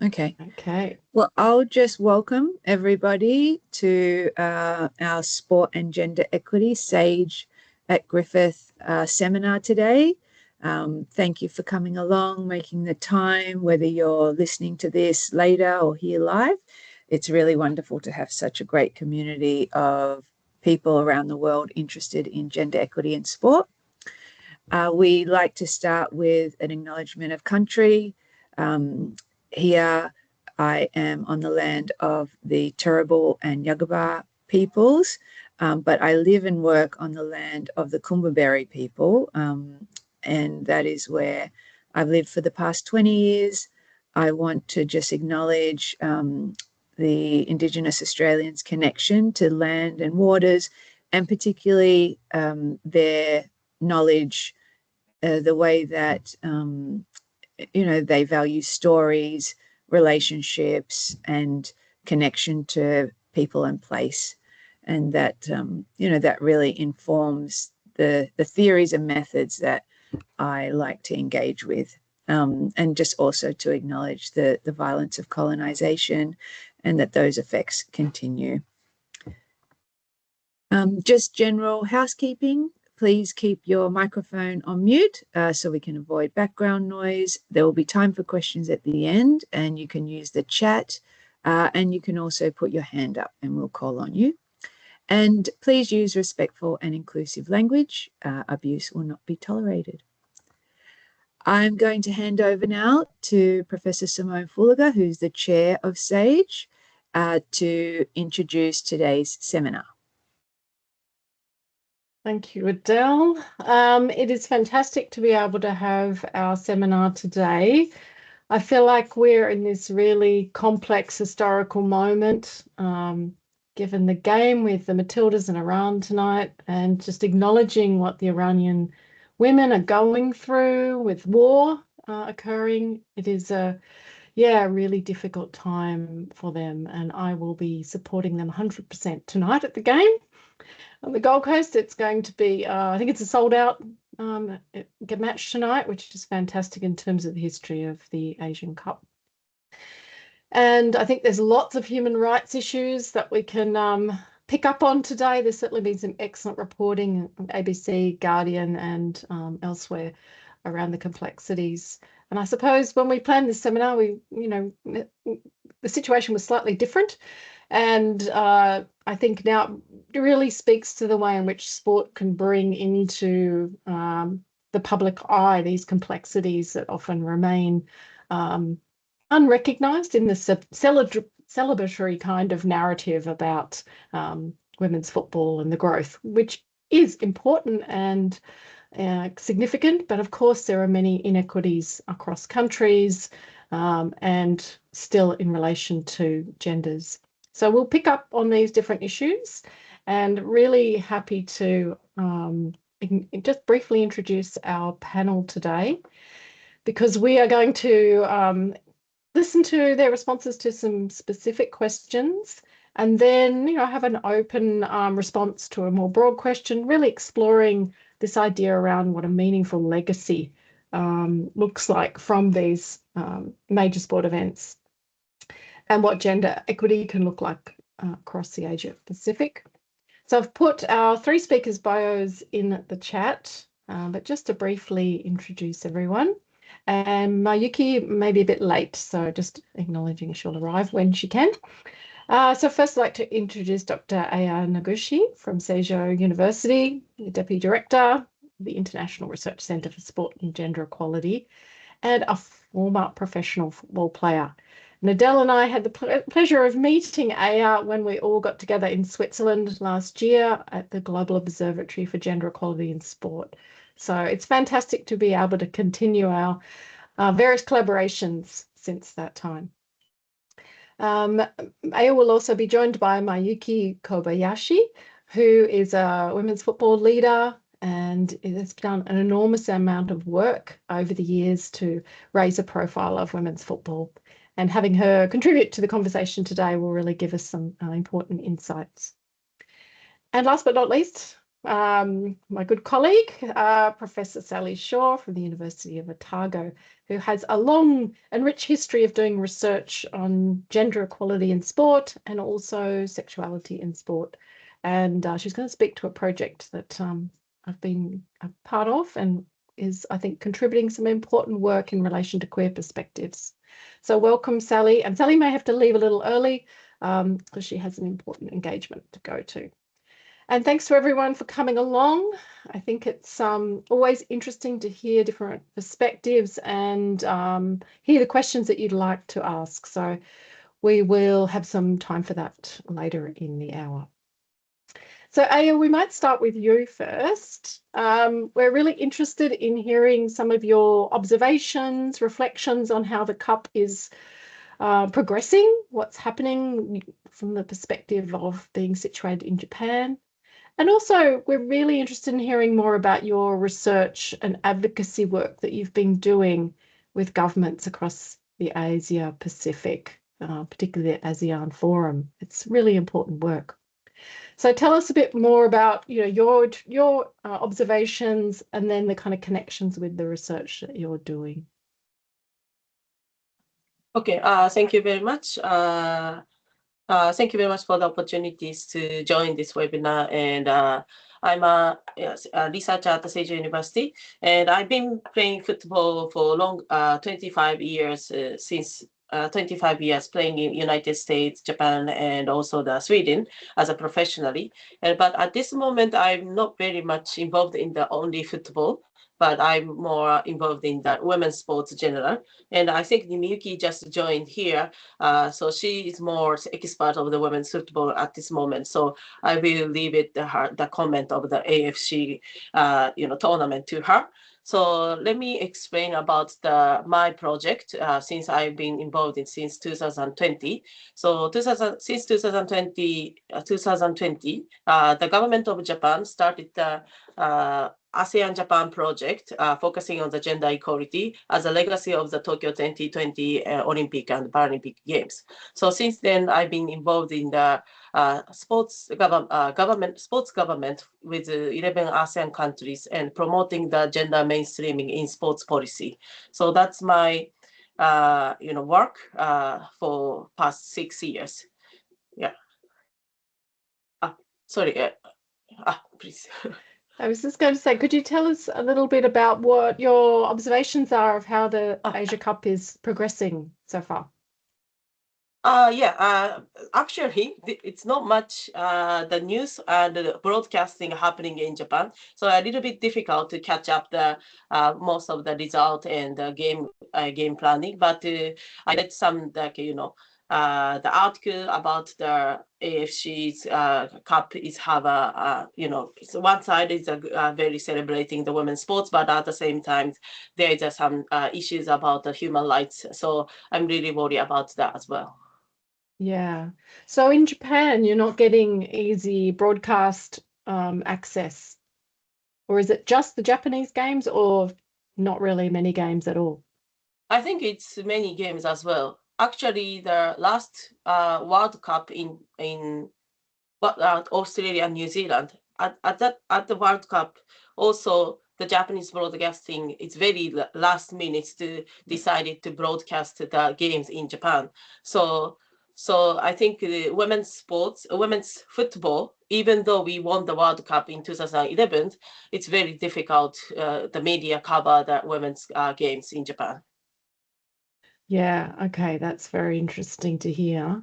Okay. Okay. Well, I'll just welcome everybody to our Sport and Gender Equity SAGE at Griffith seminar today. Thank you for coming along, making the time, whether you're listening to this later or here live. It's really wonderful to have such a great community of people around the world interested in gender equity in sport. We like to start with an acknowledgement of country. Here I am on the land of the Turrbal and Yugambeh peoples, but I live and work on the land of the Kumbaberi people, and that is where I've lived for the past 20 years. I want to just acknowledge the Indigenous Australians' connection to land and waters, and particularly their knowledge, the way that they value stories, relationships, and connection to people and place, and that that really informs the theories and methods that I like to engage with, and just also to acknowledge the violence of colonization, and that those effects continue. Just general housekeeping. Please keep your microphone on mute so we can avoid background noise. There will be time for questions at the end, and you can use the chat, and you can also put your hand up and we'll call on you. And please use respectful and inclusive language. Abuse will not be tolerated. I'm going to hand over now to Professor Simone Fullager, who's the chair of SAGE, to introduce today's seminar. Thank you, Adele. It is fantastic to be able to have our seminar today. I feel like we're in this really complex historical moment, given the game with the Matildas in Iran tonight, and just acknowledging what the Iranian women are going through with war occurring. It is a really difficult time for them, and I will be supporting them 100% tonight at the game. On the Gold Coast, it's going to be, I think it's a sold-out match tonight, which is fantastic in terms of the history of the Asian Cup. And I think there's lots of human rights issues that we can pick up on today. There's certainly been some excellent reporting on ABC, Guardian, and elsewhere around the complexities. And I suppose when we planned this seminar, the situation was slightly different. And I think now it really speaks to the way in which sport can bring into the public eye these complexities that often remain unrecognised in the celebratory kind of narrative about women's football and the growth, which is important and significant. But of course, there are many inequities across countries and still in relation to genders. So we'll pick up on these different issues, and really happy to just briefly introduce our panel today, because we are going to listen to their responses to some specific questions, and then have an open response to a more broad question, really exploring this idea around what a meaningful legacy looks like from these major sport events, and what gender equity can look like across the Asia Pacific. So I've put our three speakers' bios in the chat, but just to briefly introduce everyone. And Mayuki may be a bit late, so just acknowledging she'll arrive when she can. So first I'd like to introduce Dr. Aya Noguchi from Seijo University, the Deputy Director of the International Research Centre for Sport and Gender Equality, and a former professional football player. Adele and I had the pleasure of meeting Aya when we all got together in Switzerland last year at the Global Observatory for Gender Equality in Sport. So it's fantastic to be able to continue our various collaborations since that time. Aya will also be joined by Mayuki Kobayashi, who is a women's football leader and has done an enormous amount of work over the years to raise the profile of women's football. And having her contribute to the conversation today will really give us some important insights. And last but not least, my good colleague, Professor Sally Shaw from the University of Otago, who has a long and rich history of doing research on gender equality in sport and also sexuality in sport. And she's going to speak to a project that I've been a part of and is, I think, contributing some important work in relation to queer perspectives. So welcome, Sally. And Sally may have to leave a little early because she has an important engagement to go to. And thanks to everyone for coming along. I think it's always interesting to hear different perspectives and hear the questions that you'd like to ask. So we will have some time for that later in the hour. So Aya, we might start with you first. We're really interested in hearing some of your observations, reflections on how the Cup is progressing, what's happening from the perspective of being situated in Japan. And also, we're really interested in hearing more about your research and advocacy work that you've been doing with governments across the Asia Pacific, particularly the ASEAN Forum. It's really important work. So tell us a bit more about your observations and then the kind of connections with the research that you're doing. Okay, thank you very much. Thank you very much for the opportunities to join this webinar. And I'm a researcher at the Seijo University, and I've been playing football for 25 years, since 25 years playing in United States, Japan, and also Sweden as a professionally. But at this moment, I'm not very much involved in the only football, but I'm more involved in the women's sports general. And I think Miyuki just joined here, so she is more expert of the women's football at this moment. So I will leave it the comment of the AFC, tournament to her. So let me explain about my project since I've been involved in since 2020. So since 2020, the government of Japan started the ASEAN Japan project focusing on the gender equality as a legacy of the Tokyo 2020 Olympic and Paralympic Games. So since then, I've been involved in the sports government with 11 ASEAN countries and promoting the gender mainstreaming in sports policy. So that's my work for past 6 years. Yeah. Sorry. Please. I was just going to say, could you tell us a little bit about what your observations are of how the Asia Cup is progressing so far? Actually, it's not much the news and the broadcasting happening in Japan, so a little bit difficult to catch up the most of the result and game planning. But I read some the article about the AFC's Cup is have so one side is very celebrating the women's sports, but at the same time there is some issues about the human rights. So I'm really worried about that as well. Yeah. So in Japan, you're not getting easy broadcast access, or is it just the Japanese games, or not really many games at all? I think it's many games as well. Actually, the last World Cup in Australia and New Zealand, at the World Cup, also the Japanese broadcasting, it's very last minute to decided to broadcast the games in Japan. So I think the women's football, even though we won the World Cup in 2011, it's very difficult. The media cover the women's games in Japan. Yeah, okay, that's very interesting to hear.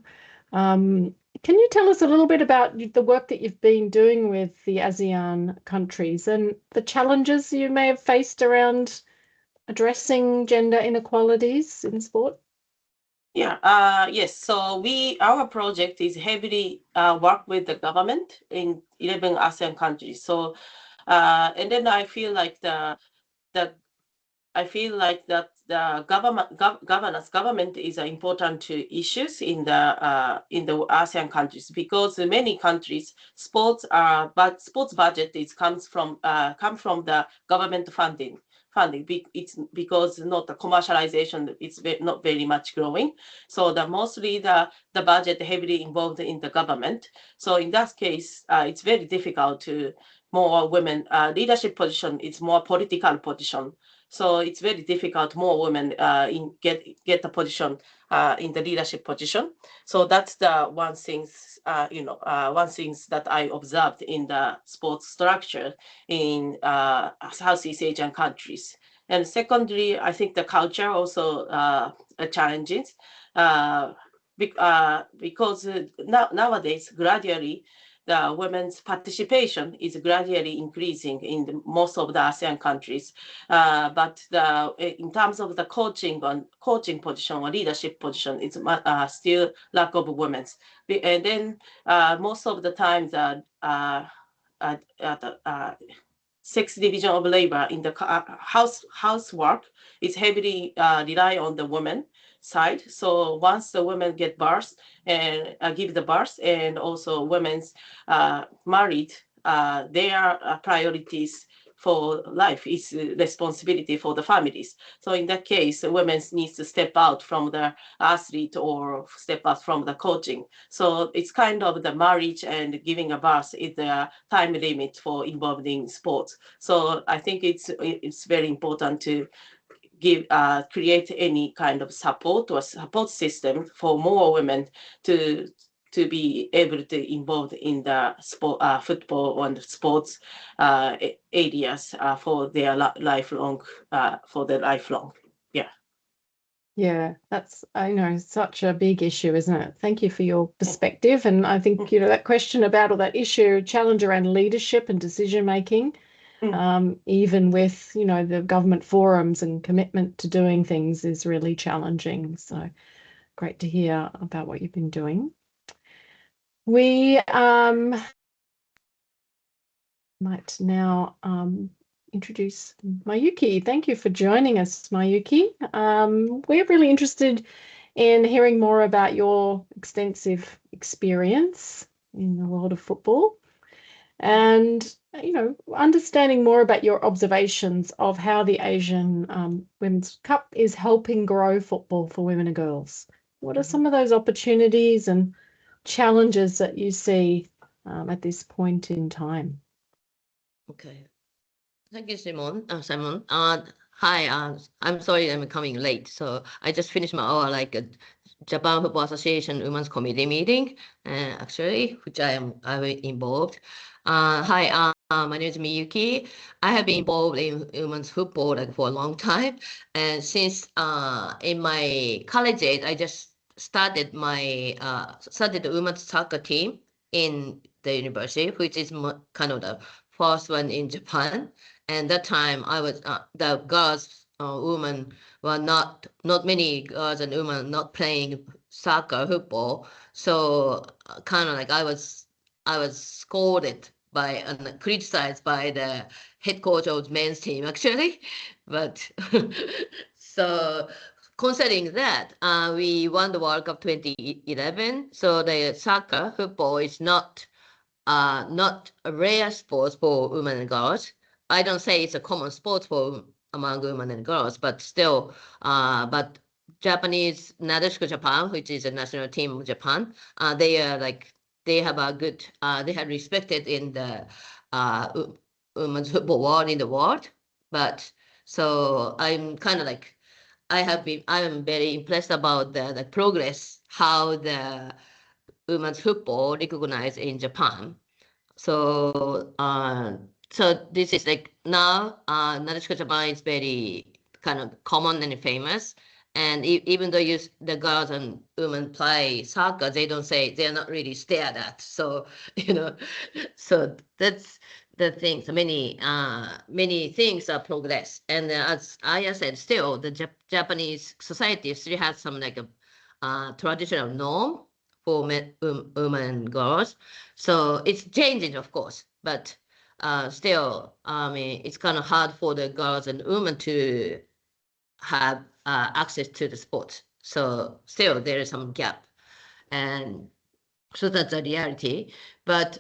Can you tell us a little bit about the work that you've been doing with the ASEAN countries and the challenges you may have faced around addressing gender inequalities in sport? Yeah, yes. So our project is heavily work with the government in 11 ASEAN countries. So and then I feel like that the government is important to issues in the ASEAN countries, because many countries sports budget comes from the government funding. It's because not the commercialization, it's not very much growing. So mostly the budget heavily involved in the government. So in that case, it's very difficult to more women. Leadership position is more political position. So it's very difficult more women get the position in the leadership position. So that's the one things one things that I observed in the sports structure in Southeast Asian countries. And secondly, I think the culture also challenges because nowadays gradually the women's participation is gradually increasing in most of the ASEAN countries. But in terms of the coaching position or leadership position, it's still lack of women. And then most of the time the sex division of labor in the housework is heavily rely on the women side. So once the women get birth and give the birth, and also women's married, their priorities for life is responsibility for the families. So in that case, women needs to step out from the athlete or step out from the coaching. So it's kind of the marriage and giving a birth is the time limit for involved in sports. So I think it's very important to create any kind of support or support system for more women to be able to involve in the sport, football and sports areas for their lifelong. Yeah. Yeah, that's, I know, such a big issue, isn't it? Thank you for your perspective. And I think, that question about, or that issue, challenge around leadership and decision making, even with, the government forums and commitment to doing things is really challenging. So great to hear about what you've been doing. We might now introduce Mayuki. Thank you for joining us, Mayuki. We're really interested in hearing more about your extensive experience in the world of football and, understanding more about your observations of how the Asian Women's Cup is helping grow football for women and girls. What are some of those opportunities and challenges that you see at this point in time? Okay. Thank you, Simon. Hi, I'm sorry I'm coming late. So I just finished my Japan Football Association Women's Committee meeting, actually, which I involved. Hi, my name is Miyuki. I have been involved in women's football for a long time, and since in my college age, I just started the women's soccer team in the university, which is kind of the first one in Japan. And that time I was the girls, women were not many girls and women not playing soccer, football. So kind of I was scolded by and criticized by the head coach of the men's team actually, but so considering that we won the World Cup 2011, so the soccer football is not a rare sport for women and girls. I don't say it's a common sport among women and girls, but still, but Japanese Nadeshiko Japan, which is a national team of Japan, they have a good, they have respected in the women's football world in the world. But so I'm kind of I'm very impressed about the progress, how the women's football recognized in Japan. So so this is now Nadeshiko Japan is very kind of common and famous. And even though the girls and women play soccer, they don't say, they're not really stared at. So, so that's the thing. So many things are progress. And as Aya said, still the Japanese society still has some a traditional norm for women and girls. So it's changing, of course, but still, I mean, it's kind of hard for the girls and women to have access to the sports. So still there is some gap. And so that's a reality. But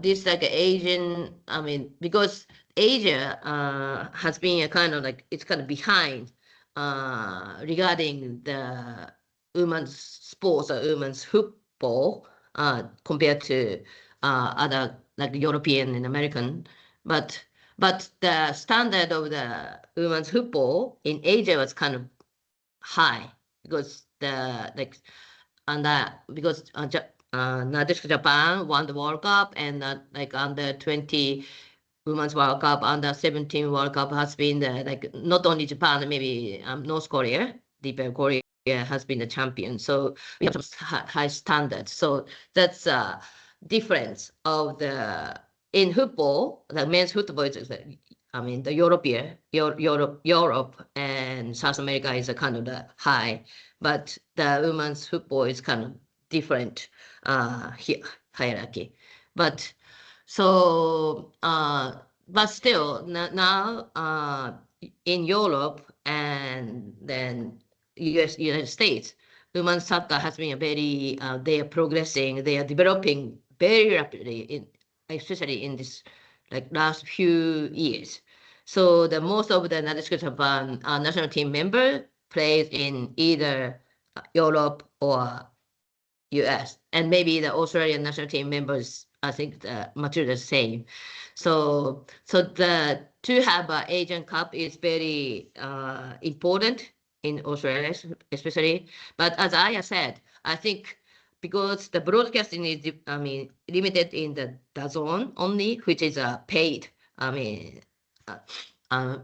this Asian, I mean, because Asia has been a kind of it's kind of behind regarding the women's sports or women's football compared to other like European and American, but the standard of the women's football in Asia was kind of high because Nadeshiko Japan won the World Cup, and like under 20 Women's World Cup, under 17 World Cup has been like not only Japan, maybe North Korea, Korea has been the champion. So we have some high standards. So that's a difference of in football. The men's football is, I mean, the Europe and South America is a kind of the high, but the women's football is kind of different hierarchy. But so, but still now in Europe and then United States, women's soccer has been a very they are progressing, they are developing very rapidly especially in this like last few years. So the most of the Nadeshiko Japan national team member plays in either Europe or US, and maybe the Australian national team members, I think the material is the same. So to have an Asian Cup is very important in Australia, especially. But as I said, I think because the broadcasting is, I mean, limited in the DAZN only, which is a paid, I mean,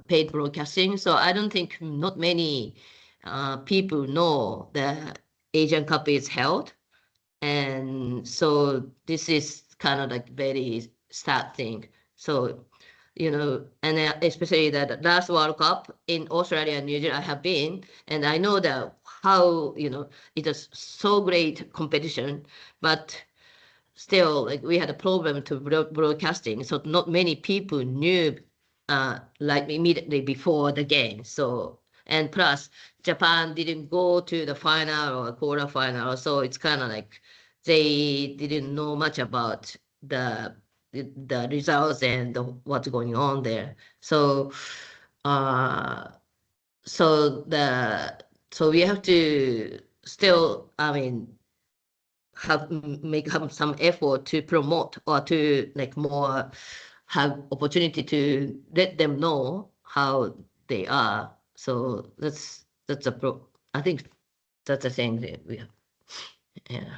paid broadcasting. So I don't think not many people know the Asian Cup is held. And so this is kind of like very sad thing. So, and especially that last World Cup in Australia and New Zealand I have been, and I know that how, it is so great competition, but still like we had a problem to broadcasting. So not many people knew like immediately before the game. So, and plus Japan didn't go to the final or quarterfinal. So it's kind of like they didn't know much about the results and what's going on there. So, so we have to still, I mean, have some effort to promote or to like more have opportunity to let them know how they are. So that's I think that's the thing that we have. Yeah.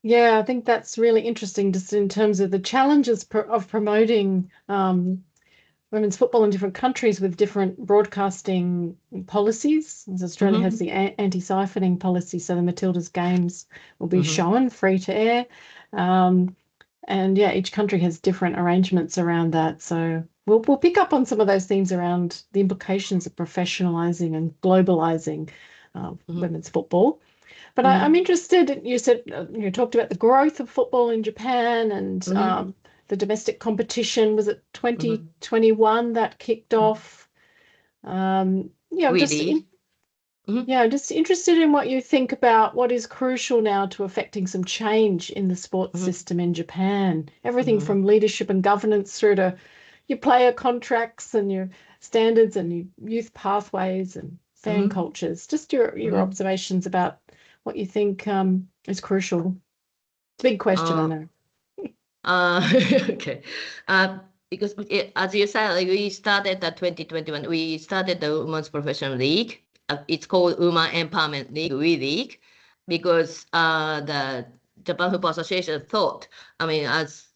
Yeah, I think that's really interesting just in terms of the challenges of promoting women's football in different countries with different broadcasting policies. As Australia has the anti-siphoning policy, so the Matildas games will be shown free to air. And yeah, each country has different arrangements around that. So we'll pick up on some of those themes around the implications of professionalizing and globalizing women's football. But I'm interested, you said, you talked about the growth of football in Japan and the domestic competition. Was it 2021 that kicked off? Just interested in what you think about what is crucial now to affecting some change in the sports system in Japan. Everything from leadership and governance through to your player contracts and your standards and your youth pathways and fan cultures. Just your observations about what you think is crucial. It's a big question, I know. Okay. Because as you said, like we started the 2021, we started the Women's Professional League. It's called Women Empowerment League, WE-League, because the Japan Football Association thought, I mean, as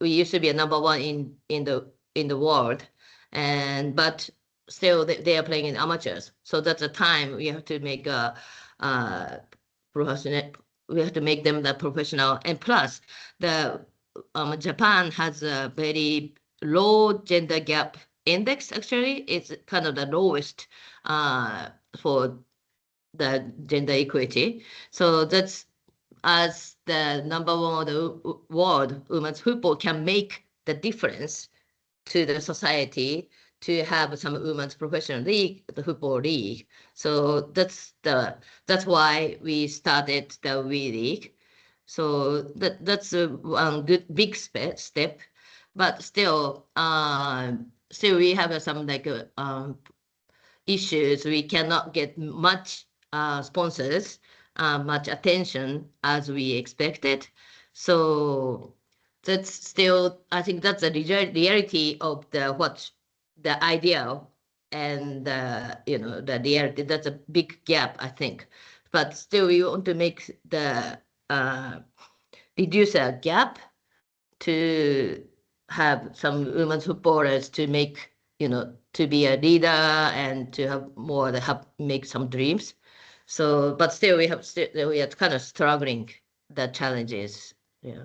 we used to be a number one in the world, but still they are playing in amateurs. So that's the time we have to make a professional. We have to make them the professional, and plus the Japan has a very low gender gap index. Actually, it's kind of the lowest for the gender equity. So that's as the number one of the world, women's football can make the difference to the society to have some women's professional league, the football league. So that's why we started the WE-League. So that's one good big step, but still we have some like issues. We cannot get much sponsors, much attention as we expected. So that's still, I think that's the reality of the ideal and the reality. That's a big gap, I think. But still, we want to make the reduce a gap to have some women footballers to make, to be a leader and to have more, make some dreams. So, but still, we are kind of struggling the challenges. Yeah.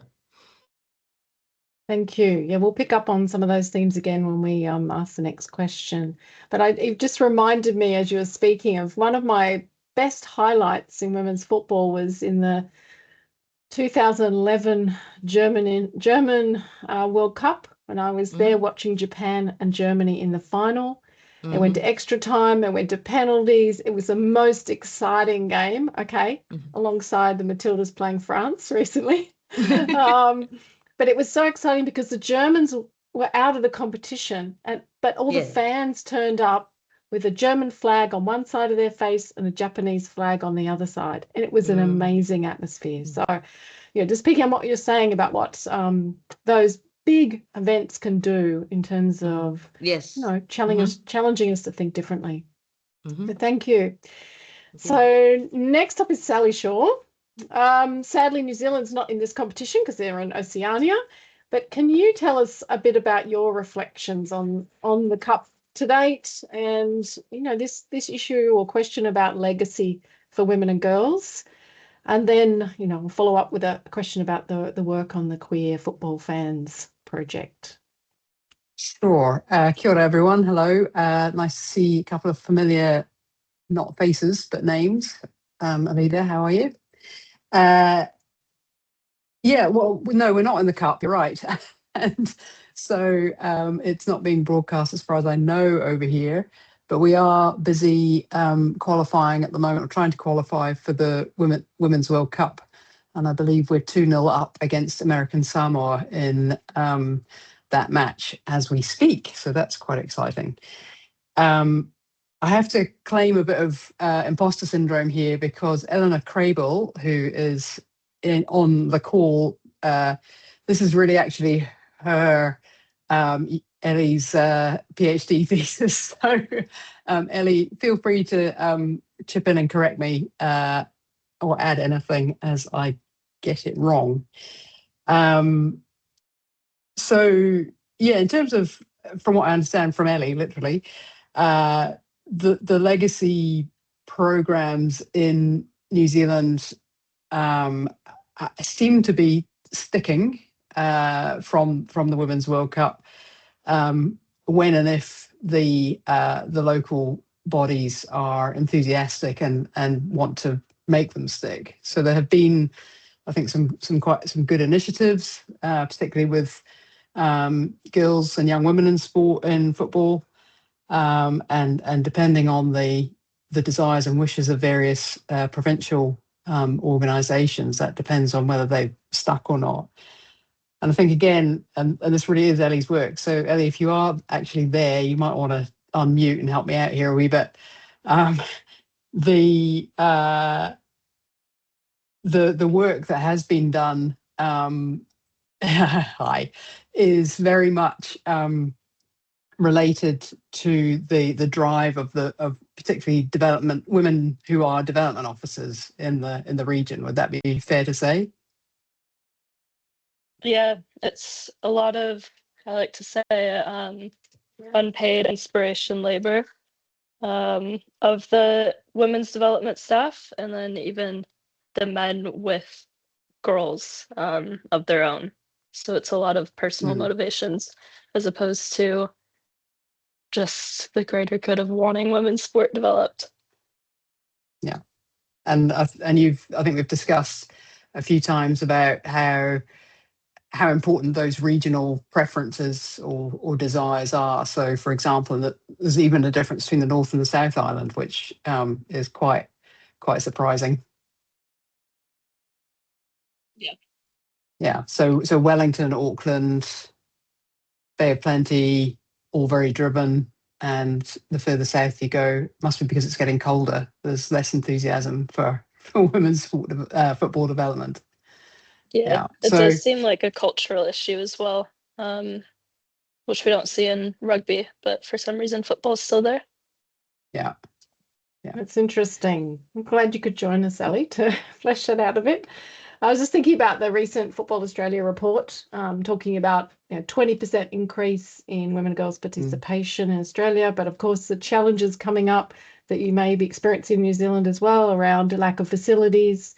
Thank you. Yeah, we'll pick up on some of those themes again when we ask the next question. But it just reminded me as you were speaking of one of my best highlights in women's football was in the 2011 German World Cup when I was there watching Japan and Germany in the final. They went to extra time, they went to penalties. It was the most exciting game, alongside the Matildas playing France recently. But it was so exciting because the Germans were out of the competition, but all the fans turned up with a German flag on one side of their face and a Japanese flag on the other side. And it was an amazing atmosphere. So, just picking on what you're saying about what those big events can do in terms of, challenging us to think differently. So thank you. So next up is Sally Shaw. Sadly, New Zealand's not in this competition because they're in Oceania. But can you tell us a bit about your reflections on the Cup to date and, this issue or question about legacy for women and girls? And then, we'll follow up with a question about the work on the Queer Football Fans project. Sure. Kia ora, everyone. Hello. Nice to see a couple of familiar, not faces, but names. Alida, how are you? Well, no, we're not in the Cup, you're right. And so it's not being broadcast as far as I know over here, but we are busy qualifying at the moment, or trying to qualify for the Women's World Cup. And I believe we're 2-0 up against American Samoa in that match as we speak. So that's quite exciting. I have to claim a bit of imposter syndrome here because Eleanor Crable, who is on the call, this is really actually her, Ellie's PhD thesis. So Ellie, feel free to chip in and correct me or add anything as I get it wrong. So yeah, in terms of, from what I understand from Ellie, literally, the legacy programs in New Zealand seem to be sticking from the Women's World Cup when and if the local bodies are enthusiastic and want to make them stick. So there have been, I think, some good initiatives, particularly with girls and young women in football. And depending on the desires and wishes of various provincial organisations, that depends on whether they've stuck or not. And I think, again, and this really is Ellie's work. So Ellie, if you are actually there, you might want to unmute and help me out here a wee bit. The work that has been done is very much related to the drive of particularly women who are development officers in the region. Would that be fair to say? Yeah, it's a lot of, I like to say, unpaid inspiration labor of the women's development staff, and then even the men with girls of their own. So it's a lot of personal motivations as opposed to just the greater good of wanting women's sport developed. Yeah. And I think we've discussed a few times about how important those regional preferences or desires are. So, for example, that there's even a difference between the North and the South Island, which is quite surprising. Yeah. Yeah. So Wellington, Auckland, Bay of Plenty, all very driven. And the further south you go, must be because it's getting colder. There's less enthusiasm for women's football development. Yeah, it So does seem like a cultural issue as well, which we don't see in rugby, but for some reason football's still there. yeah. That's interesting. I'm glad you could join us, Ellie, to flesh that out a bit. I was just thinking about the recent Football Australia report, talking about 20% increase in women and girls participation in Australia, but of course the challenges coming up that you may be experiencing in New Zealand as well around a lack of facilities,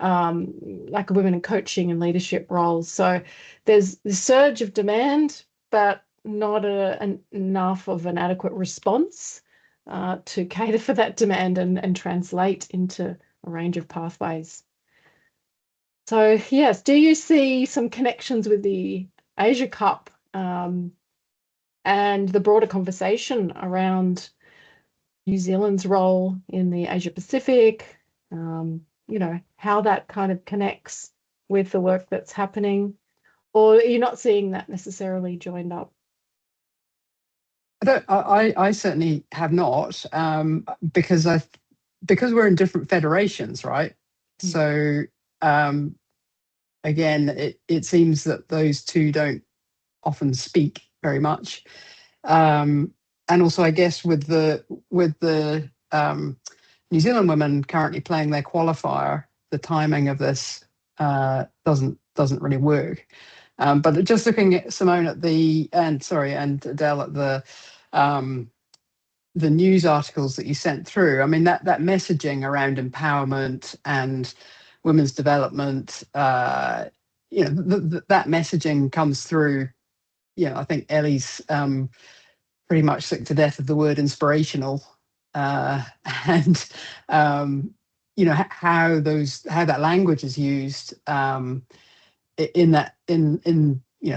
lack of women in coaching and leadership roles. So there's the surge of demand, but not enough of an adequate response to cater for that demand and translate into a range of pathways. So yes, do you see some connections with the Asia Cup and the broader conversation around New Zealand's role in the Asia Pacific, how that kind of connects with the work that's happening, or are you not seeing that necessarily joined up? I certainly have not, because we're in different federations, right? So again, it seems that those two don't often speak very much. And also, I guess with the New Zealand women currently playing their qualifier, the timing of this doesn't really work. But just looking at Simone and Adele at the news articles that you sent through, I mean that messaging around empowerment and women's development, that messaging comes through. I think Ellie's pretty much sick to death of the word inspirational, and how that language is used in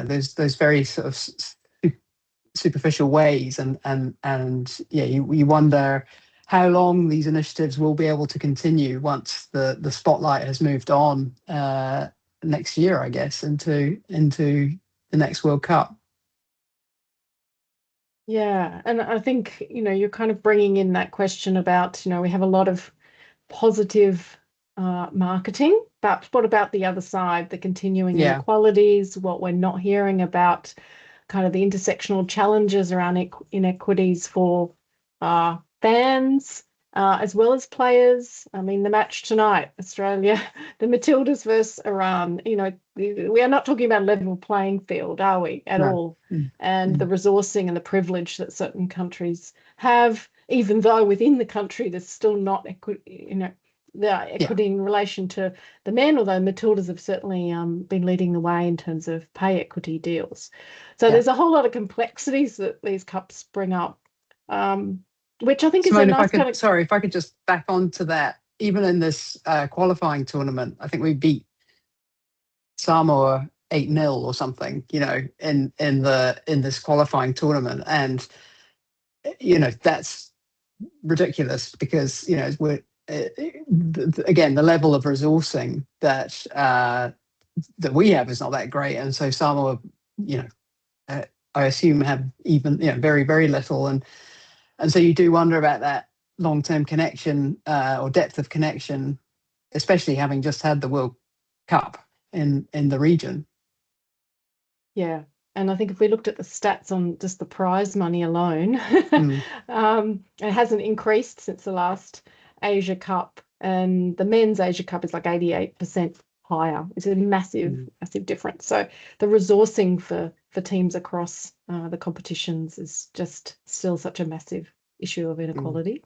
those very sort of superficial ways, and you wonder how long these initiatives will be able to continue once the spotlight has moved on next year, I guess, into the next World Cup. Yeah, and I think, you're kind of bringing in that question about, we have a lot of positive marketing, but what about the other side, the continuing inequalities, what we're not hearing about, kind of the intersectional challenges around inequities for fans as well as players. I mean, the match tonight, Australia, the Matildas versus Iran, we are not talking about a level playing field, are we, at all? And the resourcing and the privilege that certain countries have, even though within the country there's still not equity in relation to the men, although Matildas have certainly been leading the way in terms of pay equity deals. So there's a whole lot of complexities that these cups bring up, which I think Simone, is a nice if I could just back onto that, even in this qualifying tournament, I think we beat Samoa 8-0 or something, in this qualifying tournament, and that's ridiculous because we're again, the level of resourcing that we have is not that great, and so Samoa, I assume have even very, very little, and so you do wonder about that long-term connection or depth of connection, especially having just had the World Cup in the region. Yeah, and I think if we looked at the stats on just the prize money alone, it hasn't increased since the last Asia Cup, and the men's Asia Cup is like 88% higher. It's a massive difference. So the resourcing for teams across the competitions is just still such a massive issue of inequality.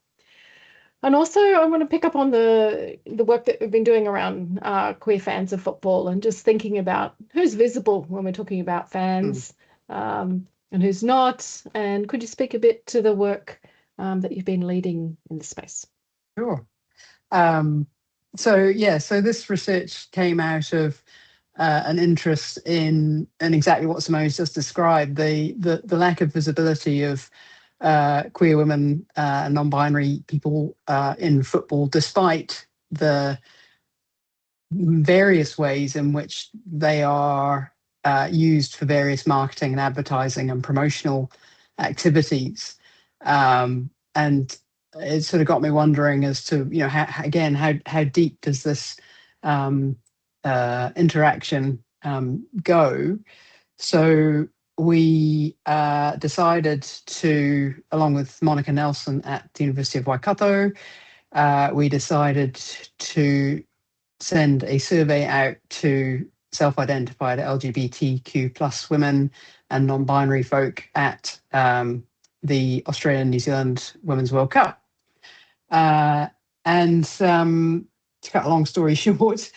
And also, I want to pick up on the work that we've been doing around queer fans of football, and just thinking about who's visible when we're talking about fans and who's not. And could you speak a bit to the work that you've been leading in this space? Sure. So this research came out of an interest in exactly what Simone's just described, the lack of visibility of queer women and non-binary people in football, despite the various ways in which they are used for various marketing and advertising and promotional activities. And it sort of got me wondering as to, how deep does this interaction go. So we decided to, along with Monica Nelson at the University of Waikato, we decided to send a survey out to self-identified LGBTQ plus women and non-binary folk at the Australia and New Zealand Women's World Cup. And to cut a long story short,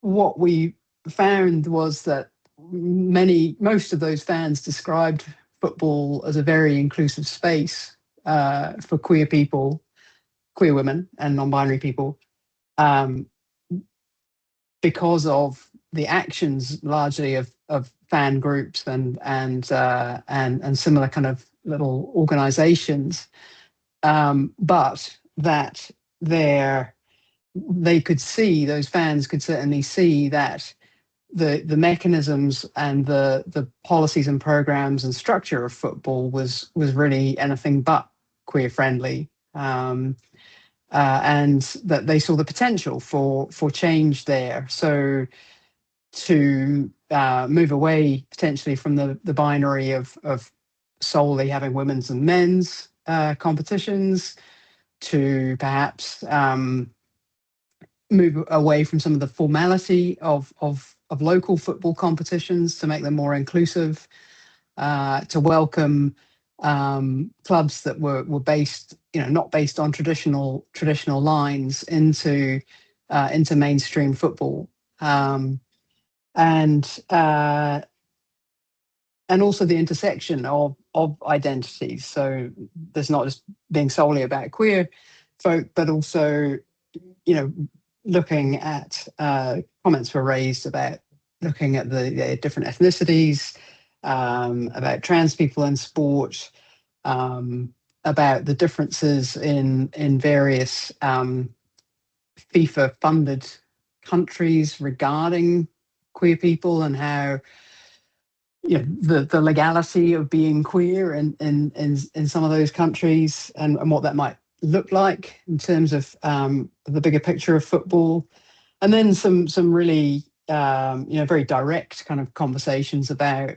what we found was that most of those fans described football as a very inclusive space for queer people, queer women and non-binary people, because of the actions largely of fan groups and similar kind of little organizations, but that they could see, those fans could certainly see that the mechanisms and the policies and programs and structure of football was really anything but queer friendly, and that they saw the potential for change there. So to move away potentially from the binary of solely having women's and men's competitions, to perhaps move away from some of the formality of local football competitions to make them more inclusive, to welcome clubs that were based, not based on traditional lines into mainstream football, and also the intersection of identities. So there's not just being solely about queer folk, but also, looking at comments were raised about looking at the different ethnicities, about trans people in sport, about the differences in various FIFA-funded countries regarding queer people, and how the legality of being queer in some of those countries, and what that might look like in terms of the bigger picture of football. And then some really very direct kind of conversations about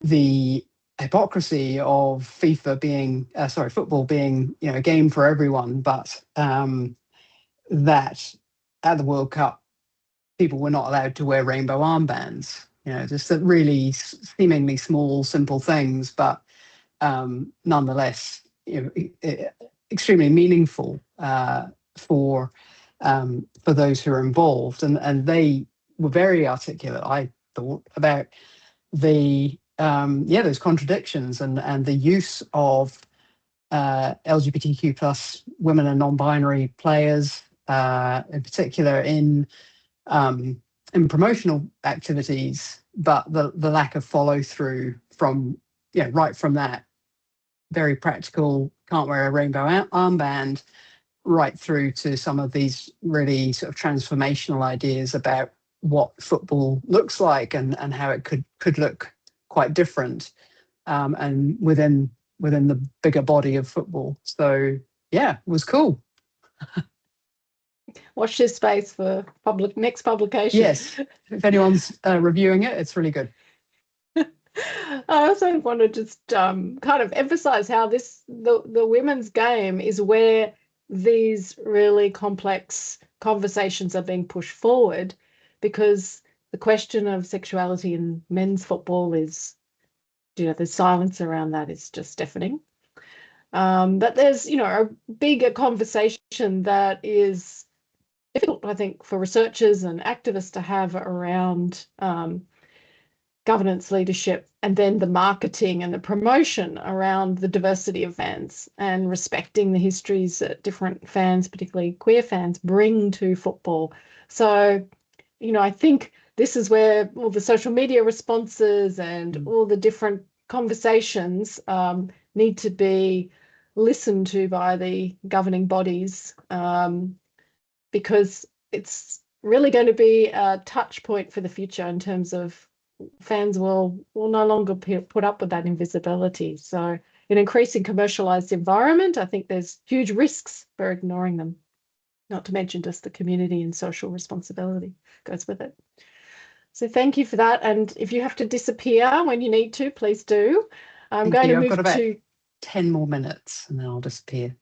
the hypocrisy of football being a game for everyone, but that at the World Cup people were not allowed to wear rainbow armbands. Just really seemingly small, simple things, but nonetheless, extremely meaningful for those who are involved, and they were very articulate, I thought, about those contradictions and the use of LGBTQ plus women and non-binary players, in particular in promotional activities, but the lack of follow through from right from that very practical, can't wear a rainbow armband, right through to some of these really sort of transformational ideas about what football looks like and how it could look quite different, and within the bigger body of football. So yeah, it was cool. Watch this space for next publication. Yes, if anyone's reviewing it, it's really good. I also want to just kind of emphasize how the women's game is where these really complex conversations are being pushed forward, because the question of sexuality in men's football is, the silence around that is just deafening. But there's, a bigger conversation that is difficult, I think, for researchers and activists to have around governance, leadership, and then the marketing and the promotion around the diversity of fans and respecting the histories that different fans, particularly queer fans, bring to football. So, I think this is where all the social media responses and all the different conversations need to be listened to by the governing bodies, because it's really going to be a touch point for the future in terms of fans will no longer put up with that invisibility. So in an increasing commercialized environment, I think there's huge risks for ignoring them. not to mention just the community and social responsibility goes with it. So thank you for that. And if you have to disappear when you need to, please do. I'm going to move to 10 more minutes and then I'll disappear.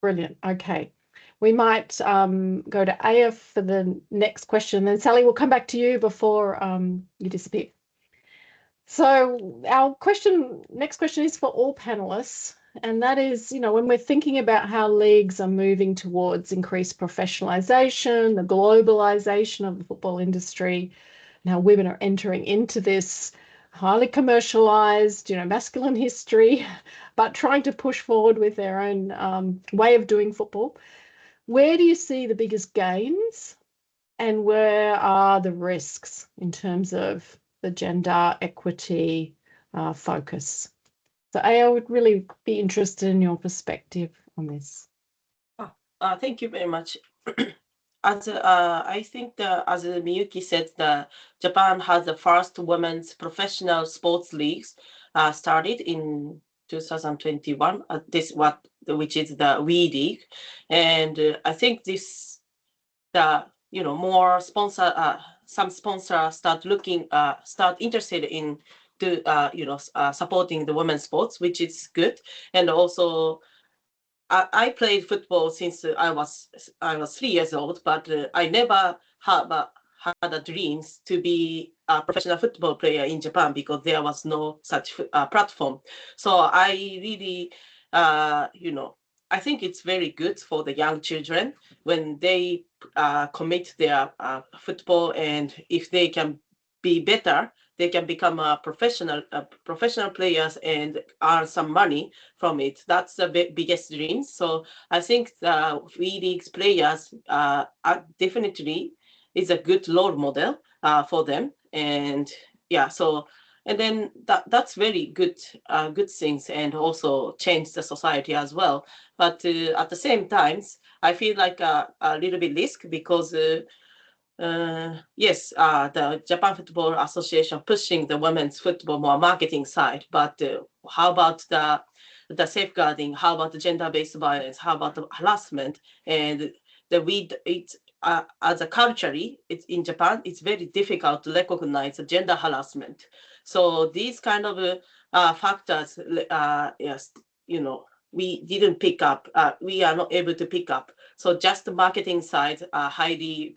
Brilliant. Okay. We might go to Aya for the next question. Then Sally, we'll come back to you before you disappear. So our next question is for all panelists. And that is, when we're thinking about how leagues are moving towards increased professionalization, the globalization of the football industry, and how women are entering into this highly commercialized, masculine history, but trying to push forward with their own way of doing football. Where do you see the biggest gains and where are the risks in terms of the gender equity focus? So I would really be interested in your perspective on this. Thank you very much. I think as Miyuki said, Japan has the first women's professional sports leagues started in 2021. Which is the WE League, and I think this more some sponsors start interested in supporting the women's sports, which is good. And also I played football since I was 3 years old, but I never had a dreams to be a professional football player in Japan because there was no such platform. So I really, I think it's very good for the young children when they commit their football, and if they can be better, they can become a professional players and earn some money from it. That's the biggest dream. So I think the WE League's players are definitely is a good role model for them. And yeah, so and then that's very good things, and also change the society as well. But at the same time, I feel like a little bit risk because yes, the Japan Football Association pushing the women's football more marketing side, but how about the safeguarding? How about the gender-based violence? How about the harassment? And as a culturally, it's in Japan, it's very difficult to recognize the gender harassment. So these kind of factors, yes, we didn't pick up. We are not able to pick up. So just the marketing side are highly,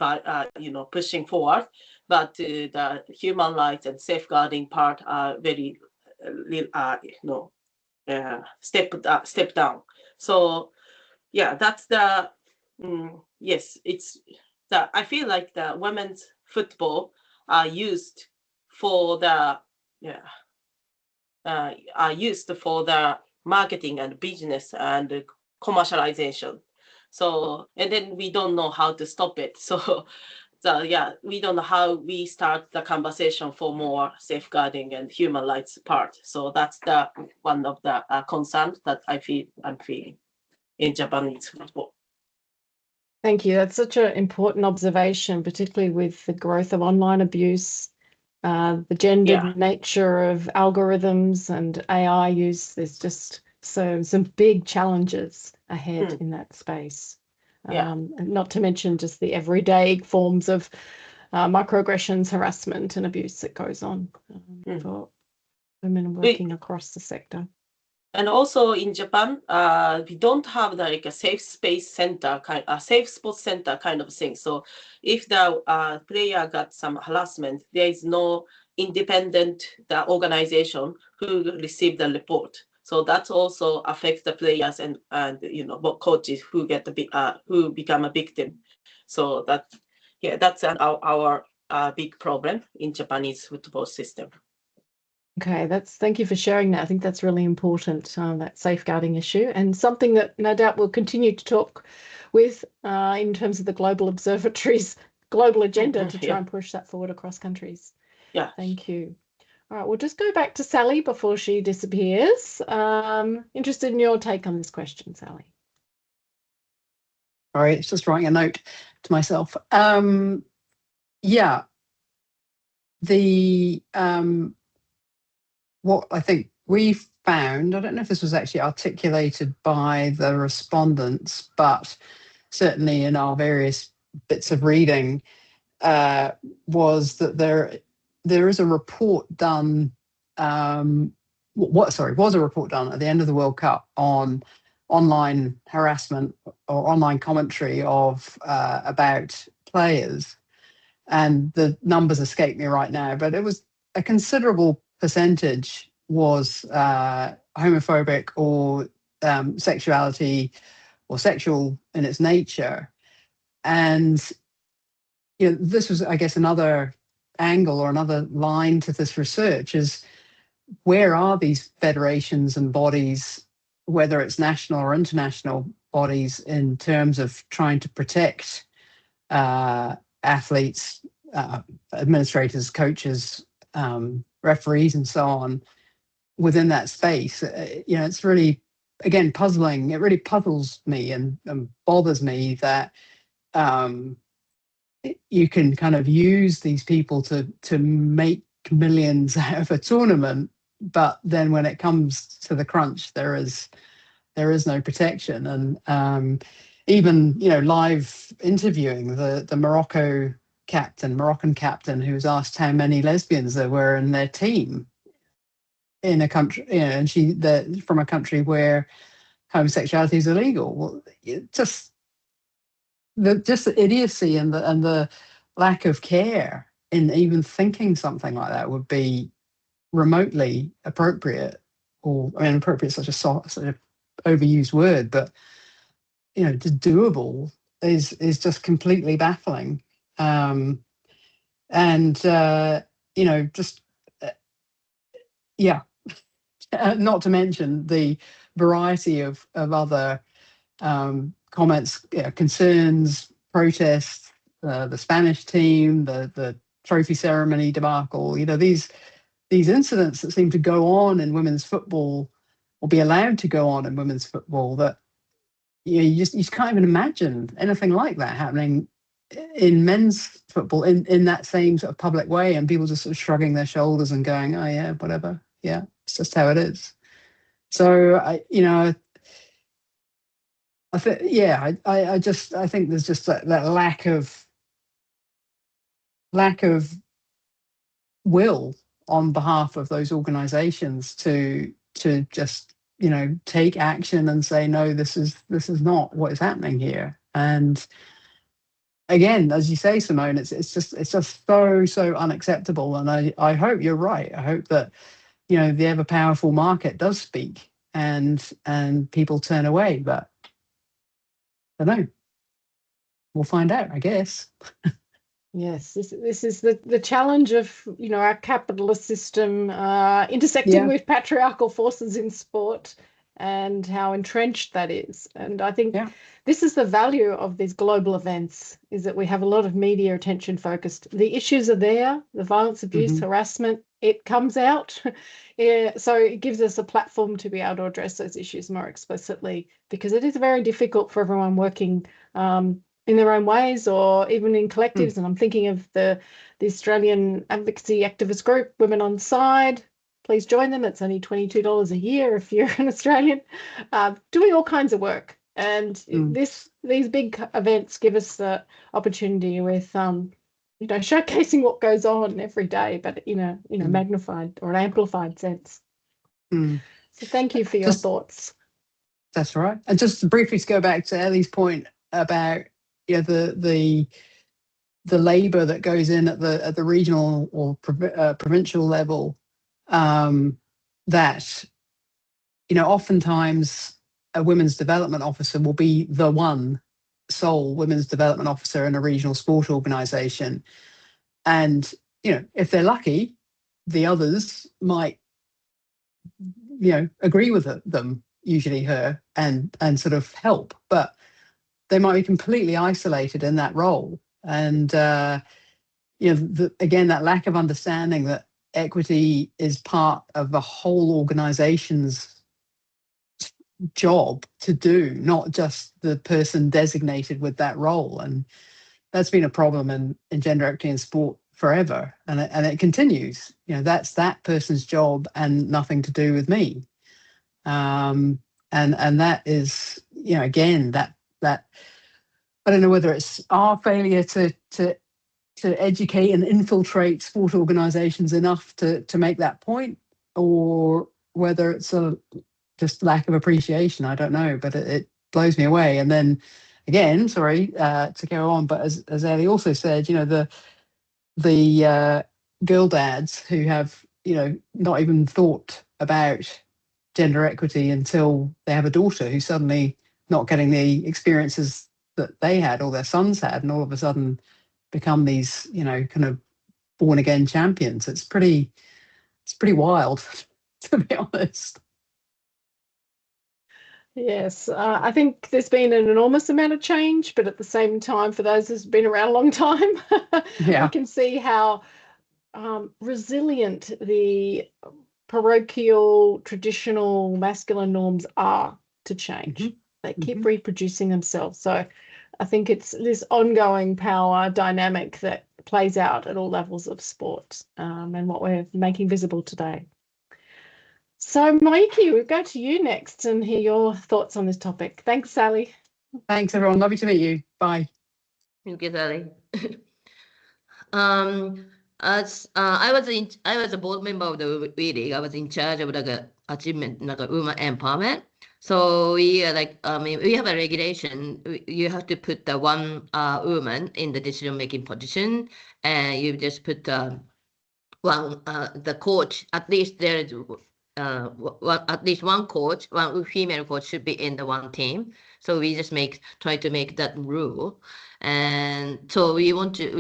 pushing forward, but the human rights and safeguarding part are very, step down. So yeah, that's the yes. It's that I feel like the women's football are used for the marketing and business and commercialization. So, and then we don't know how to stop it. So, we don't know how we start the conversation for more safeguarding and human rights part. So that's the one of the concerns that I'm feeling in Japanese football. Thank you. That's such an important observation, particularly with the growth of online abuse, the gendered nature of algorithms and AI use. There's just some big challenges ahead in that space. And not to mention just the everyday forms of microaggressions, harassment and abuse that goes on for women working across the sector. And also in Japan, we don't have like a safe space center, a safe sports center kind of thing. So if the player got some harassment, there is no independent organization who receive the report. So that also affects the players and coaches who who become a victim. So that's our big problem in Japanese football system. Okay, thank you for sharing that. I think that's really important, that safeguarding issue, and something that no doubt we'll continue to talk with in terms of the global observatory's global agenda to try and push that forward across countries. Yeah. Thank you. All right, we'll just go back to Sally before she disappears. Interested in your take on this question, Sally. All right, it's just writing a note to myself. What I think we found, I don't know if this was actually articulated by the respondents, but certainly in our various bits of reading, was that there is a report done. Was a report done at the end of the World Cup on online harassment or online commentary of about players, and the numbers escape me right now, but it was a considerable percentage was homophobic or sexuality or sexual in its nature. And this was, I guess, another angle or another line to this research is, where are these federations and bodies, whether it's national or international bodies, in terms of trying to protect athletes, administrators, coaches, referees, and so on within that space? It's really, again, puzzling. It really puzzles me and bothers me that you can kind of use these people to make millions out of a tournament, but then when it comes to the crunch, there is no protection. And even live interviewing the Moroccan captain, who was asked how many lesbians there were in their team in a country, and they're from a country where homosexuality is illegal. Well, just the idiocy and the lack of care in even thinking something like that would be remotely appropriate, or I mean, appropriate is such a overused word, but just doable is just completely baffling. Not to mention the variety of other comments, concerns, protests, the Spanish team, the trophy ceremony debacle. These incidents that seem to go on in women's football, or be allowed to go on in women's football, that you just can't even imagine anything like that happening in men's football in that same sort of public way, and people just sort of shrugging their shoulders and going, oh yeah, whatever, yeah, it's just how it is. So I think there's just that lack of will on behalf of those organizations to just take action and say, no, this is not what is happening here. And again, as you say, Simone, it's just so unacceptable. And I hope you're right. I hope that the ever powerful market does speak and people turn away. But I don't know. We'll find out, I guess. Yes, this is the challenge of our capitalist system intersecting with patriarchal forces in sport, and how entrenched that is. And I think this is the value of these global events, is that we have a lot of media attention focused. The issues are there, the violence, abuse, harassment, it comes out. So it gives us a platform to be able to address those issues more explicitly, because it is very difficult for everyone working in their own ways, or even in collectives. And I'm thinking of the Australian advocacy activist group, Women on Side. Please join them. It's only $22 a year if you're an Australian, doing all kinds of work. And these big events give us the opportunity with showcasing what goes on every day, but in a magnified or an amplified sense. So thank you for your thoughts. That's right. And just briefly to go back to Ellie's point about the labour that goes in at the regional or provincial level, that oftentimes a women's development officer will be the one sole women's development officer in a regional sport organisation, and if they're lucky, the others might agree with them, usually her, and sort of help, but they might be completely isolated in that role. And again, that lack of understanding that equity is part of the whole organization's job to do, not just the person designated with that role. And that's been a problem in gender equity in sport forever, and it continues. That's that person's job and nothing to do with me. And that is, again, that I don't know whether it's our failure to educate and infiltrate sport organisations enough to make that point, or whether it's just lack of appreciation. I don't know, but it blows me away. And then again, sorry to go on, but as Ellie also said, you know, the girl dads who have, you know, not even thought about gender equity until they have a daughter who's suddenly not getting the experiences that they had or their sons had, and all of a sudden become these, you know, kind of born again champions. It's pretty wild, to be honest. Yes, I think there's been an enormous amount of change, but at the same time, for those who's been around a long time, Yeah. we can see how resilient the parochial traditional masculine norms are to change. Mm-hmm. They keep reproducing themselves. So I think it's this ongoing power dynamic that plays out at all levels of sport, and what we're making visible today. So Mikey, we'll go to you next and hear your thoughts on this topic. Thanks, Sally. Thanks, everyone. Lovely to meet you. Bye. Thank you, Sally. As I was a board member of the league. I was in charge of like achievement, like women empowerment. So we we have a regulation. You have to put the one woman in the decision making position, and you just put one the coach. At least there is at least one coach, one female coach should be in the one team. So we just try to make that rule, and so we want to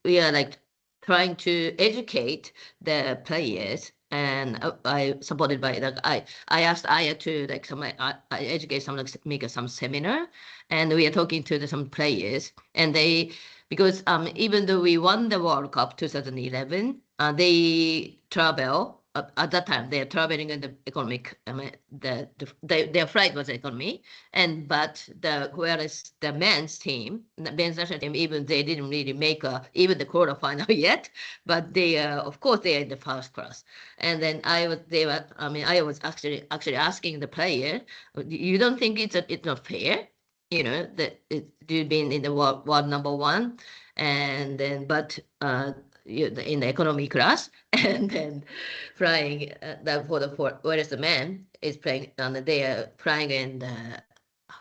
we are like trying to educate the players, and I supported by like I asked Aya to like I educate some, like make some seminar, and we are talking to some players, and they, because even though we won the World Cup 2011, they travel. At that time, they are traveling in the economic. Their flight was economy, but whereas the men's team, the men's national team, even they didn't really make even the quarterfinal yet, but they of course they are in the first class. And then I was actually asking the player, you don't think it's not fair, you know, that you've been in the world number one, and then but in the economy class, and then flying whereas the man is playing, and they are flying in the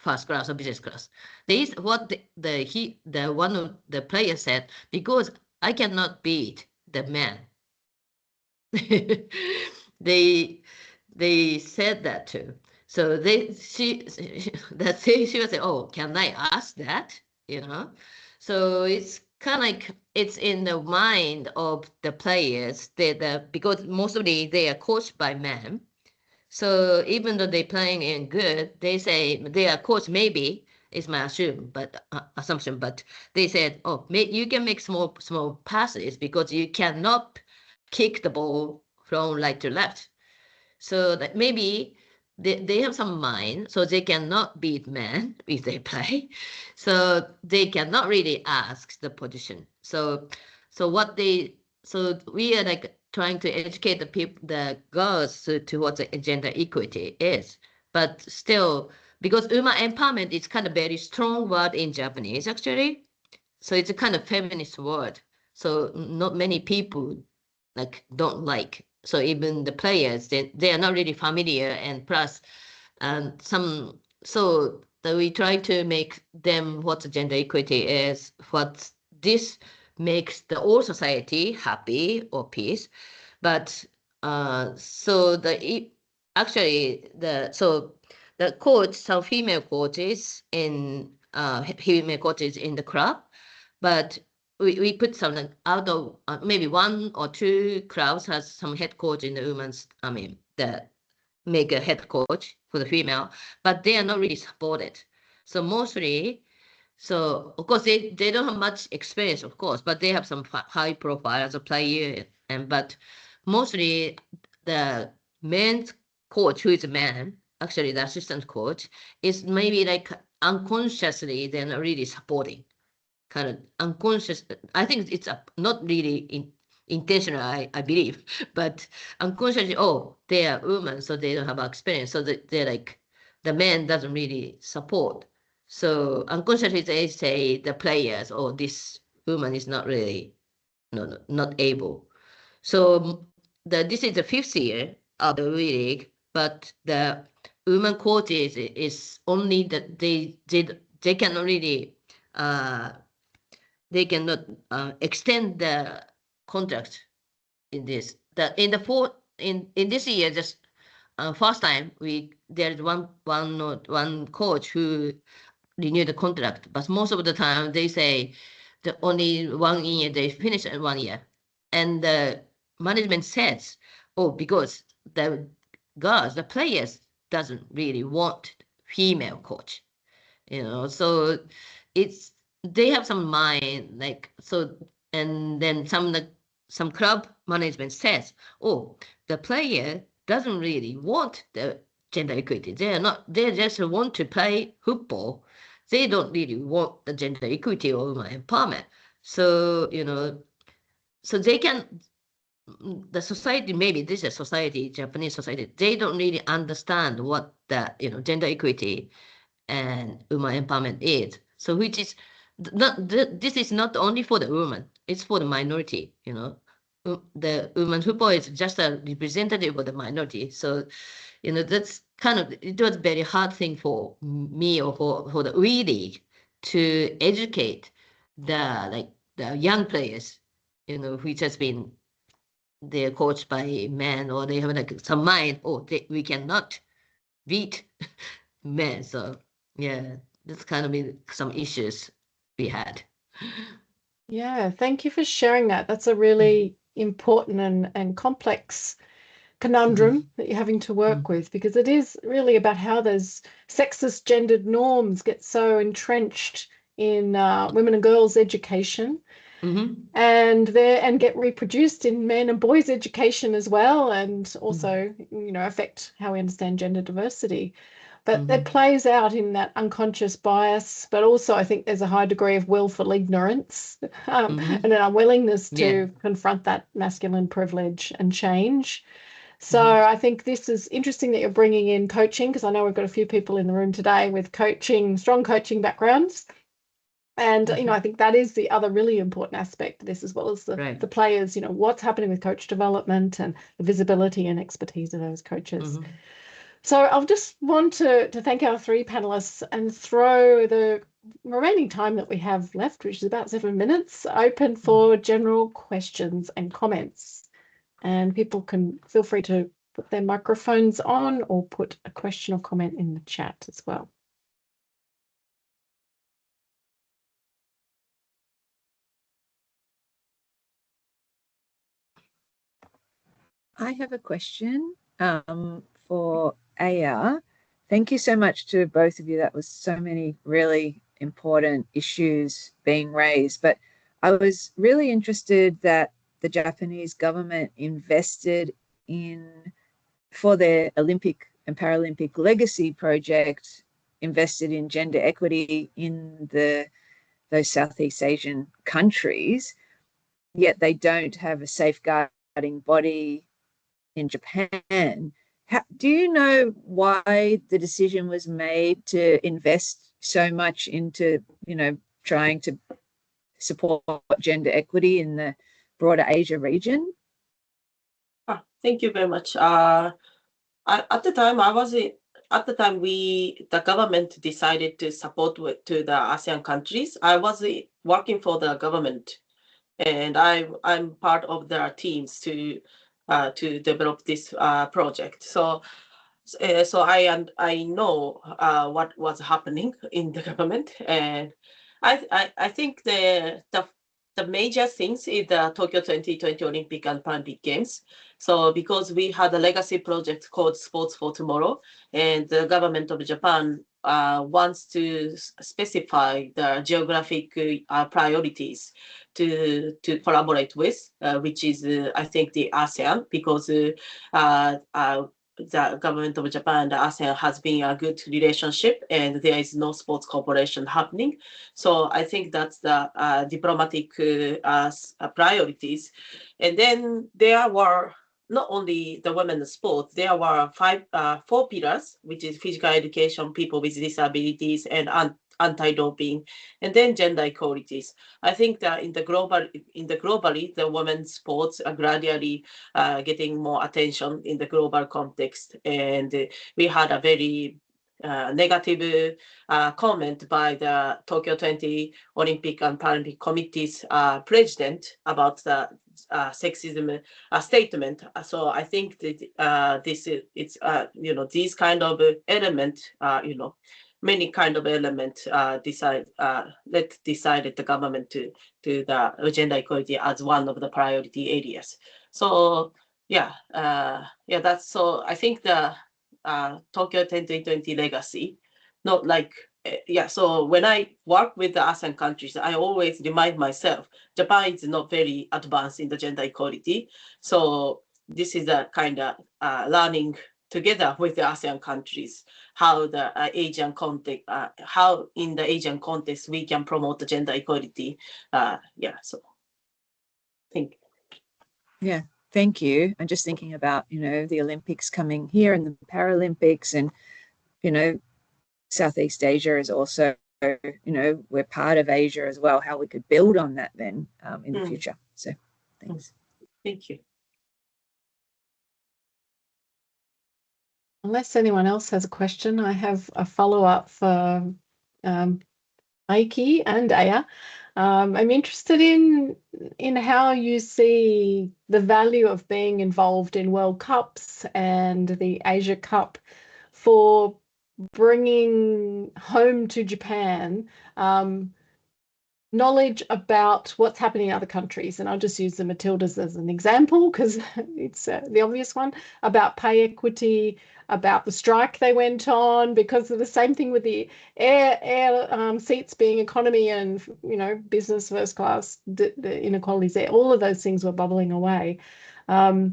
first class or business class. This what the one of the players said, because I cannot beat the man. They said that too. So she was saying, oh, can I ask that? You know, so it's kind of like it's in the mind of the players because mostly they are coached by men. So even though they're playing in good, they say they are coached, maybe is my assumption, but they said, oh, you can make small passes because you cannot kick the ball from right to left. So that maybe they have some mind, so they cannot beat men if they play. So they cannot really ask the position. So we are like trying to educate the girls to what the gender equity is. But still, because women empowerment is kind of very strong word in Japanese actually. So it's a kind of feminist word. So not many people don't like. So even the players, they are not really familiar, and plus we try to make them what the gender equity is, what this makes the whole society happy or peace. But the coach, some female coaches in the club, but we put some out of maybe one or two clubs has some head coach in the women's, make a head coach for the female, but they are not really supported. So mostly, so of course they don't have much experience, of course, but they have some high profile as a player, but mostly the men's coach, who is a man, actually the assistant coach, is maybe like unconsciously they're not really supporting. Kind of unconscious. I think it's not really intentional, I believe, but unconsciously, oh, they are women, so they don't have experience, so they're like the man doesn't really support. So unconsciously they say the players, oh, this woman is not really, not able. So this is the 5th year of the league, but the women coaches is only that they cannot really they cannot extend the contract in this. In this year, just first time there's one coach who renewed the contract, but most of the time they say the only 1 year they finish in 1 year, and the management says, oh, because the girls, the players doesn't really want female coach, so they have some mind like so, and then some club management says, oh, the player doesn't really want the gender equity. They just want to play football. They don't really want the gender equity or empowerment. So, so they can, the society, maybe this is society, Japanese society, they don't really understand what the, gender equity and women empowerment is. So which is this is not only for the woman, it's for the minority, The women football is just a representative of the minority. So, that's kind of, it was very hard thing for me or for the WE League to educate the young players, which has been they're coached by men, or they have like some mind, we cannot beat men. So yeah, that's kind of some issues we had. Yeah, thank you for sharing that. That's a really important and complex conundrum that you're having to work with, because it is really about how those sexist gendered norms get so entrenched in women and girls' education, and get reproduced in men and boys' education as well, and also affect how we understand gender diversity. But that plays out in that unconscious bias, but also I think there's a high degree of willful ignorance and an unwillingness to confront that masculine privilege and change. So I think this is interesting that you're bringing in coaching, because I know we've got a few people in the room today with strong coaching backgrounds. And, I think that is the other really important aspect of this, as well as the players, what's happening with coach development and the visibility and expertise of those coaches. So I'll just want to thank our 3 panelists and throw the remaining time that we have left, which is about 7 minutes, open for general questions and comments. And people can feel free to put their microphones on or put a question or comment in the chat as well. I have a question for Aya. Thank you so much to both of you. That was so many really important issues being raised. But I was really interested that the Japanese government invested for their Olympic and Paralympic legacy project, invested in gender equity in those Southeast Asian countries, yet they don't have a safeguarding body in Japan. Do you know why the decision was made to invest so much into, trying to support gender equity in the broader Asia region? Thank you very much. At the time, the government decided to support to the ASEAN countries. I was working for the government, and I'm part of their teams to develop this project. So I know what was happening in the government, and I think the major things is the Tokyo 2020 Olympic and Paralympic Games. So because we had a legacy project called Sports for Tomorrow, and the government of Japan wants to specify the geographic priorities to collaborate with, which is I think the ASEAN, because the government of Japan and the ASEAN has been a good relationship, and there is no sports cooperation happening. So I think that's the diplomatic priorities. And then there were not only the women's sport, there were 4 pillars, which is physical education, people with disabilities, and anti-doping, and then gender equalities. I think that in the globally, the women's sports are gradually getting more attention in the global context, and we had a very negative comment by the Tokyo 20 Olympic and Paralympic Committee's president about the sexism statement. So I think that it's these kind of element, many kind of elements decided the government to the gender equality as one of the priority areas. So that's so. I think the Tokyo 2020 legacy, not like so when I work with the ASEAN countries, I always remind myself Japan is not very advanced in the gender equality. So this is a kind of learning together with the ASEAN countries how the Asian context, how in the Asian context we can promote the gender equality. So think. Yeah, thank you. And just thinking about, the Olympics coming here and the Paralympics, and, Southeast Asia is also, we're part of Asia as well, how we could build on that then in the future. So thanks. Thank you. Unless anyone else has a question, I have a follow-up for Aiki and Aya. I'm interested in how you see the value of being involved in World Cups and the Asia Cup for bringing home to Japan knowledge about what's happening in other countries. And I'll just use the Matildas as an example because it's the obvious one, about pay equity, about the strike they went on, because of the same thing with the air seats being economy and, business first class, the inequalities there. All of those things were bubbling away. How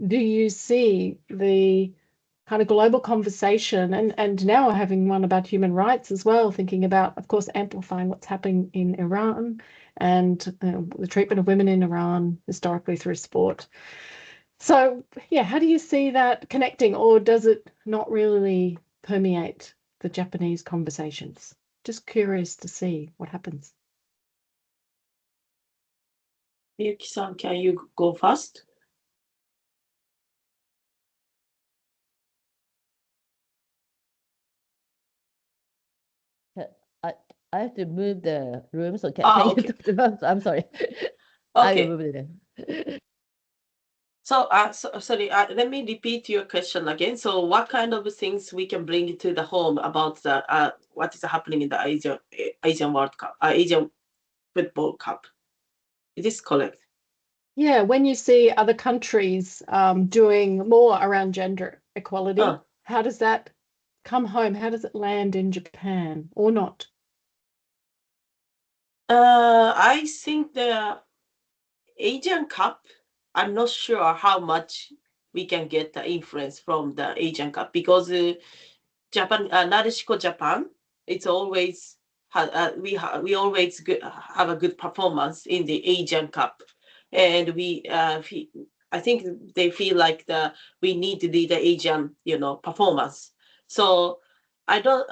do you see the kind of global conversation, and now we're having one about human rights as well, thinking about, of course, amplifying what's happening in Iran and the treatment of women in Iran historically through sport. So, how do you see that connecting, or does it not really permeate the Japanese conversations? Just curious to see what happens. Yuki-san, can you go first? I have to move the room, so can okay. you talk about? I'm sorry. Okay. I will move it. So, sorry, let me repeat your question again. So what kind of things we can bring to the home about the what is happening in the Asian World Cup, Asian Football Cup? Is this correct? Yeah, when you see other countries doing more around gender equality, how does that come home? How does it land in Japan or not? I think the Asian Cup, I'm not sure how much we can get the influence from the Asian Cup, because Japan, Nadeshiko Japan, it's always we always have a good performance in the Asian Cup, and I think they feel like we need to lead the Asian performance. So I don't.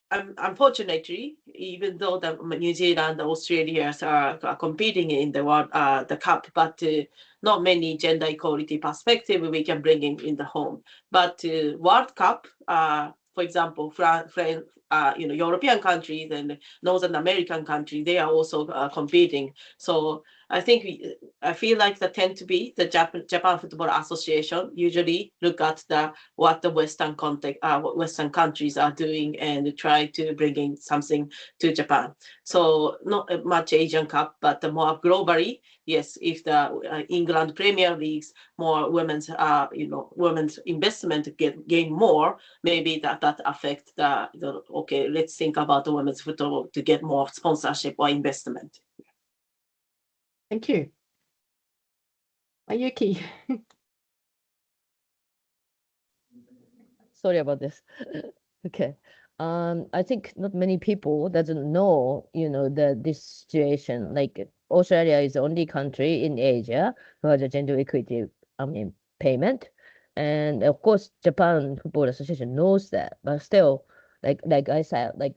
Unfortunately, even though the New Zealand, Australia are competing in the world, the cup, but not many gender equality perspective we can bring in the home. But World Cup, for example, European countries and Northern American countries, they are also competing. So I feel like the tend to be the Japan Football Association usually look at what the Western context, what Western countries are doing, and try to bring in something to Japan. So not much Asian Cup, but more globally. Yes, if the England Premier Leagues, more women's investment gain more, maybe that affect okay, let's think about the women's football to get more sponsorship or investment. Thank you. Ayuki. Sorry about this. Okay. I think not many people doesn't know, this situation. Like Australia is the only country in Asia who has a gender equity, payment. And of course, Japan Football Association knows that, but still, like I said, like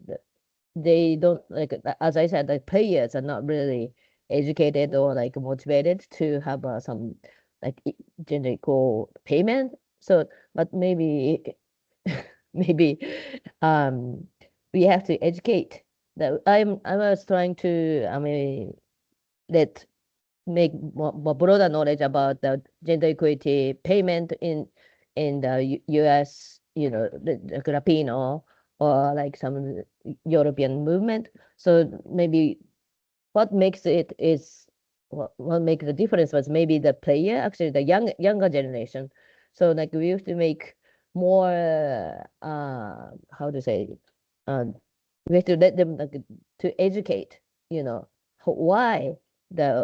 they don't, like as I said, the players are not really educated or like motivated to have some like gender equal payment. So, but maybe maybe we have to educate. That I was trying to let make more broader knowledge about the gender equity payment in the US, the Filipino or like some European movement. So maybe what makes it is what makes the difference was maybe the player, actually the younger generation. So like we used to make more how to say we have to let them like to educate, why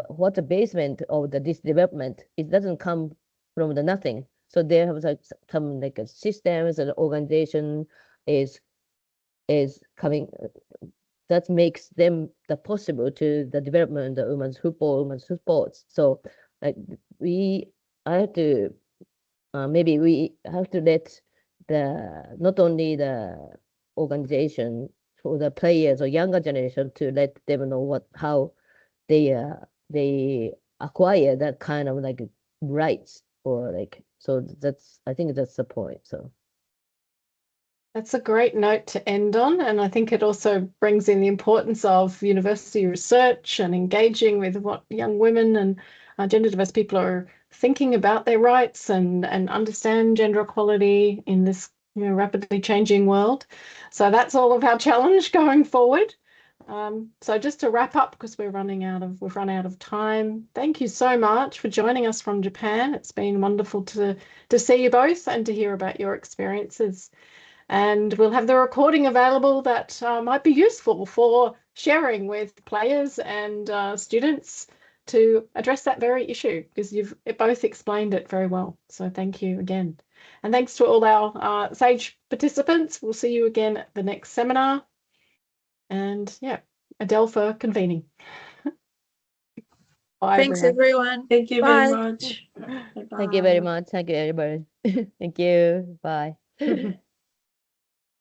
what's the basement of this development. It doesn't come from the nothing. So there was like some like a systems and organization is coming that makes them the possible to the development of women's football, women's sports. So like I have to maybe we have to let not only the organization for the players or younger generation to let them know how they acquire that kind of like rights or like, so I think that's the point. So that's a great note to end on, and I think it also brings in the importance of university research and engaging with what young women and gender diverse people are thinking about their rights and understand gender equality in this rapidly changing world. So that's all of our challenge going forward. So just to wrap up, because we've run out of time. Thank you so much for joining us from Japan. It's been wonderful to see you both and to hear about your experiences. And we'll have the recording available that might be useful for sharing with players and students to address that very issue, because you've both explained it very well. So thank you again. And thanks to all our SAGE participants. We'll see you again at the next seminar. And yeah, Adele for convening. Bye, Thanks, everyone. Thank you Bye. very much. thank you very much. Thank you, everybody. Thank you. Bye.